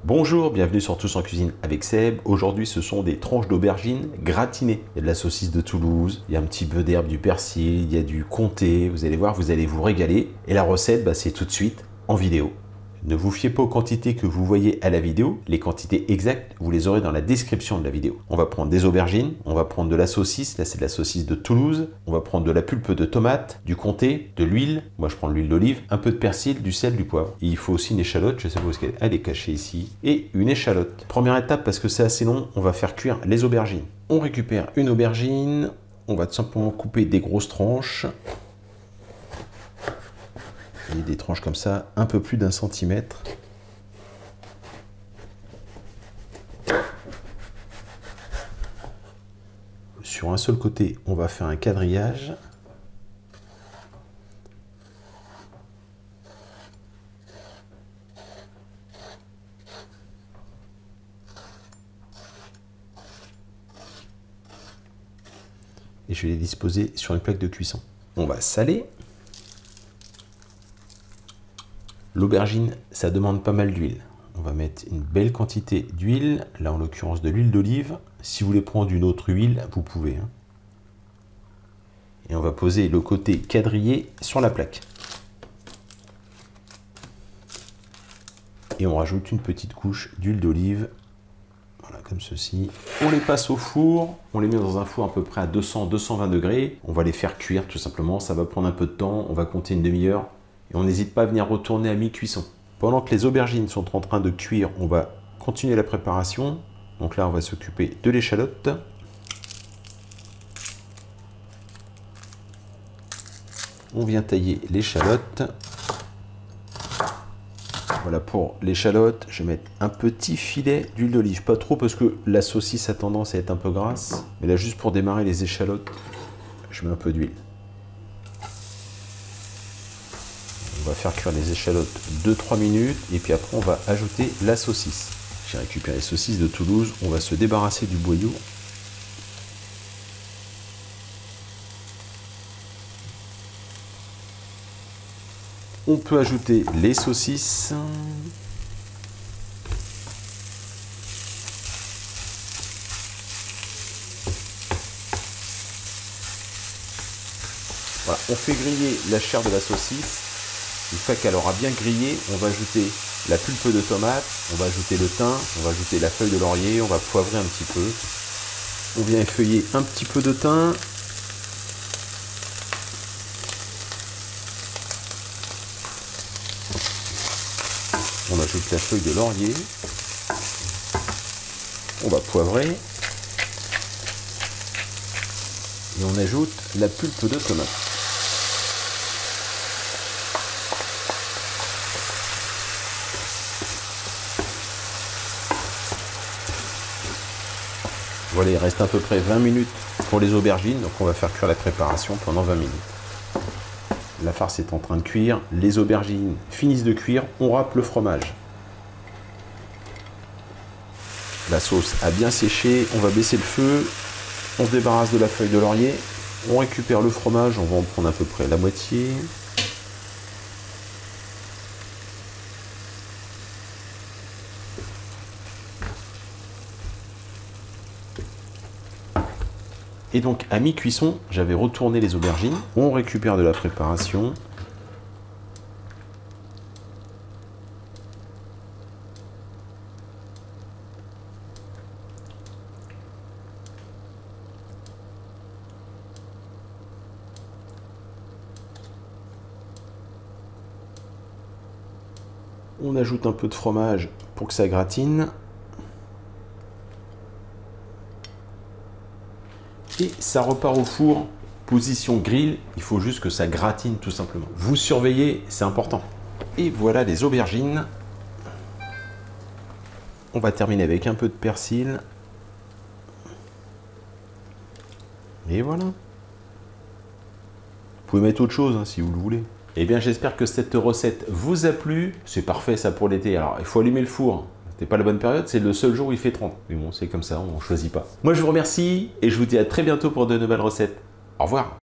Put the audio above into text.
Bonjour, bienvenue sur Tous en Cuisine avec Seb. Aujourd'hui, ce sont des tranches d'aubergines gratinées. Il y a de la saucisse de Toulouse, il y a un petit peu d'herbe, du persil, il y a du comté. Vous allez voir, vous allez vous régaler. Et la recette, c'est tout de suite en vidéo. Ne vous fiez pas aux quantités que vous voyez à la vidéo. Les quantités exactes, vous les aurez dans la description de la vidéo. On va prendre des aubergines, on va prendre de la saucisse, là c'est de la saucisse de Toulouse, on va prendre de la pulpe de tomate, du comté, de l'huile, moi je prends de l'huile d'olive, un peu de persil, du sel, du poivre. Et il faut aussi une échalote, je sais pas où elle est cachée ici, et une échalote. Première étape, parce que c'est assez long, on va faire cuire les aubergines. On récupère une aubergine, on va tout simplement couper des grosses tranches. Et des tranches comme ça, un peu plus d'1 centimètre. Sur un seul côté, on va faire un quadrillage. Et je vais les disposer sur une plaque de cuisson. On va saler. L'aubergine, ça demande pas mal d'huile. On va mettre une belle quantité d'huile, là en l'occurrence de l'huile d'olive. Si vous voulez prendre une autre huile, vous pouvez. Et on va poser le côté quadrillé sur la plaque. Et on rajoute une petite couche d'huile d'olive. Voilà, comme ceci. On les passe au four. On les met dans un four à peu près à 200-220 degrés. On va les faire cuire tout simplement. Ça va prendre un peu de temps. On va compter une demi-heure. Et on n'hésite pas à venir retourner à mi-cuisson. Pendant que les aubergines sont en train de cuire, on va continuer la préparation. Donc là, on va s'occuper de l'échalote. On vient tailler l'échalote. Voilà pour l'échalote. Je vais mettre un petit filet d'huile d'olive. Pas trop parce que la saucisse a tendance à être un peu grasse. Mais là, juste pour démarrer les échalotes, je mets un peu d'huile. On va faire cuire les échalotes 2-3 minutes et puis après on va ajouter la saucisse. J'ai récupéré les saucisses de Toulouse, on va se débarrasser du boyau. On peut ajouter les saucisses. Voilà, on fait griller la chair de la saucisse. Une fois qu'elle aura bien grillé, on va ajouter la pulpe de tomate, on va ajouter le thym, on va ajouter la feuille de laurier, on va poivrer un petit peu. On vient effeuiller un petit peu de thym. On ajoute la feuille de laurier. On va poivrer. Et on ajoute la pulpe de tomate. Voilà, il reste à peu près 20 minutes pour les aubergines, donc on va faire cuire la préparation pendant 20 minutes. La farce est en train de cuire, les aubergines finissent de cuire, on râpe le fromage. La sauce a bien séché, on va baisser le feu, on se débarrasse de la feuille de laurier, on récupère le fromage, on va en prendre à peu près la moitié. Et donc à mi-cuisson, j'avais retourné les aubergines. On récupère de la préparation. On ajoute un peu de fromage pour que ça gratine. Et ça repart au four, position grill, il faut juste que ça gratine tout simplement. Vous surveillez, c'est important. Et voilà les aubergines. On va terminer avec un peu de persil. Et voilà. Vous pouvez mettre autre chose si vous le voulez. Eh bien j'espère que cette recette vous a plu. C'est parfait ça pour l'été. Alors il faut allumer le four. C'est pas la bonne période, c'est le seul jour où il fait 30. Mais bon, c'est comme ça, on ne choisit pas. Moi, je vous remercie et je vous dis à très bientôt pour de nouvelles recettes. Au revoir.